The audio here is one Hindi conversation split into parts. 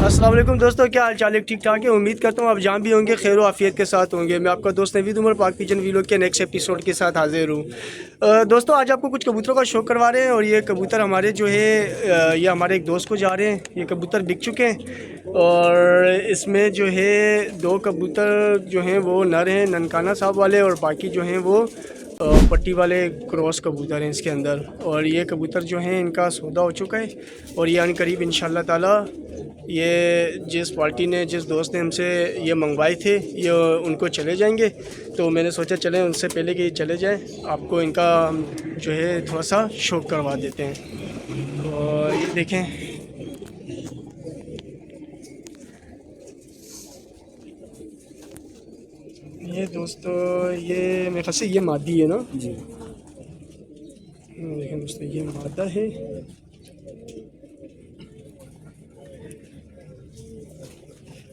अस्सलाम वालेकुम दोस्तों, क्या हाल चाल है? ठीक ठाक है। उम्मीद करता हूँ आप जहाँ भी होंगे खैर आफियत के साथ होंगे। मैं आपका दोस्त नवीद उमर पाक पिजन वीलॉग के नेक्स्ट एपिसोड के साथ हाजिर हूँ। दोस्तों आज आपको कुछ कबूतरों का शो करवा रहे हैं और ये कबूतर हमारे जो है ये हमारे एक दोस्त को जा रहे हैं। ये कबूतर बिक चुके हैं और इसमें जो है 2 कबूतर जो हैं वो नर हैं, ननकाना साहब वाले, और बाकी जो हैं वो पट्टी वाले क्रॉस कबूतर हैं इसके अंदर। और ये कबूतर जो हैं इनका सौदा हो चुका है और ये अनकरीब इंशाल्लाह ताला ये जिस पार्टी ने जिस दोस्त ने हमसे ये मंगवाए थे ये उनको चले जाएंगे। तो मैंने सोचा चलें उनसे पहले कि चले जाएं आपको इनका हम जो है थोड़ा सा शौक करवा देते हैं। और ये देखें, ये दोस्तों ये मेरे ख्याल से ये मादी है ना जी। देखें दोस्तों ये मादा है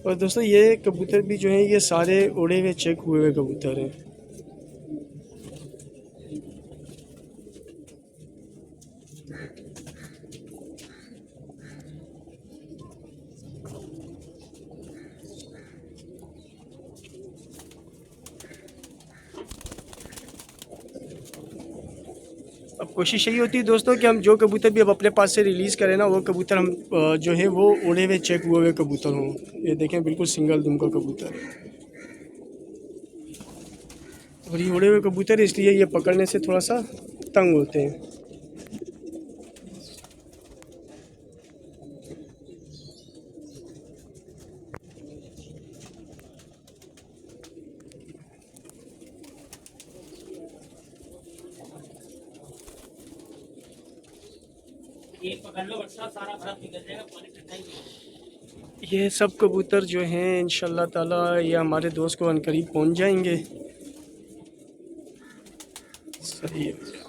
और दोस्तों ये कबूतर भी जो हैं ये सारे उड़े हुए चेक हुए हुए कबूतर हैं। अब कोशिश यही होती है दोस्तों कि हम जो कबूतर भी अब अपने पास से रिलीज़ करें ना वो कबूतर हम जो है वो उड़े हुए चेक हुए हुए कबूतर हों। ये देखें बिल्कुल सिंगल दुम का कबूतर है और ये उड़े हुए कबूतर इसलिए ये पकड़ने से थोड़ा सा तंग होते हैं। ये सब कबूतर जो हैं इंशाल्लाह ताला ये हमारे दोस्त को अनकरीब पहुंच जाएंगे। सही है।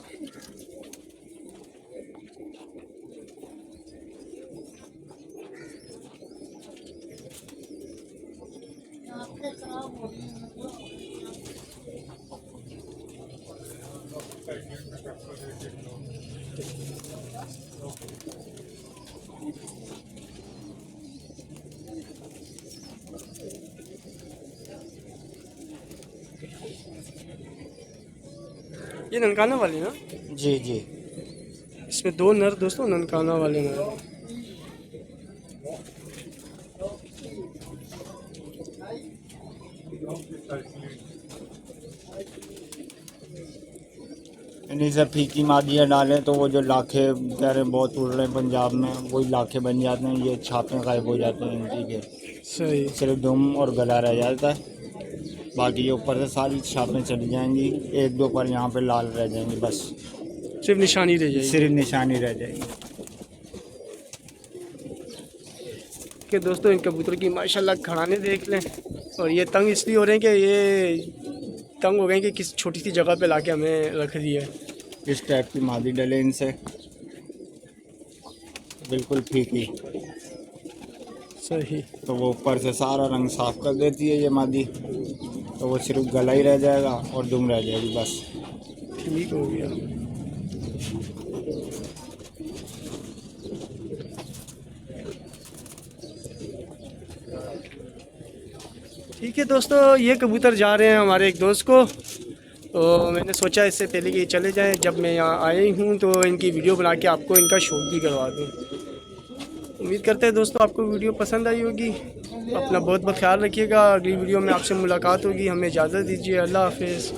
ये ननकाना वाले ना जी जी। इसमें 2 नर दोस्तों ननकाना वाले नर। इन्हीं से फीकी मादियाँ डालें तो वो जो लाखे बेचारे बहुत उड़ रहे हैं पंजाब में वही लाखे बन जाते हैं। ये छापे गायब हो जाते हैं इनकी के। सही। सिर्फ दुम और गला रह जाता है, बाकी ये ऊपर से सारी छापें चली जाएंगी। 1-2 पर यहाँ पे लाल रह जाएंगी, बस सिर्फ निशानी रह जाएगी। सिर्फ निशानी रह जाएगी। कि दोस्तों इन कबूतर की माशाल्लाह खड़ाने देख लें। और ये तंग इसलिए हो रहे हैं कि ये तंग हो गए कि किसी छोटी सी जगह पे लाके हमें रख दिया है। इस टाइप की मादी डले इनसे, बिल्कुल फीकी। सही। तो वो ऊपर से सारा रंग साफ कर देती है ये मादी, तो वो सिर्फ गला ही रह जाएगा और दुम रह जाएगी, बस ठीक हो गया। ठीक है दोस्तों, ये कबूतर जा रहे हैं हमारे एक दोस्त को। तो मैंने सोचा इससे पहले कि चले जाएं, जब मैं यहाँ आई हूँ तो इनकी वीडियो बना के आपको इनका शौक भी करवा दूँ। उम्मीद करते हैं दोस्तों आपको वीडियो पसंद आई होगी। अपना बहुत बहुत ख्याल रखिएगा। अगली वीडियो में आपसे मुलाकात होगी। हमें इजाज़त दीजिए। अल्लाह हाफिज़।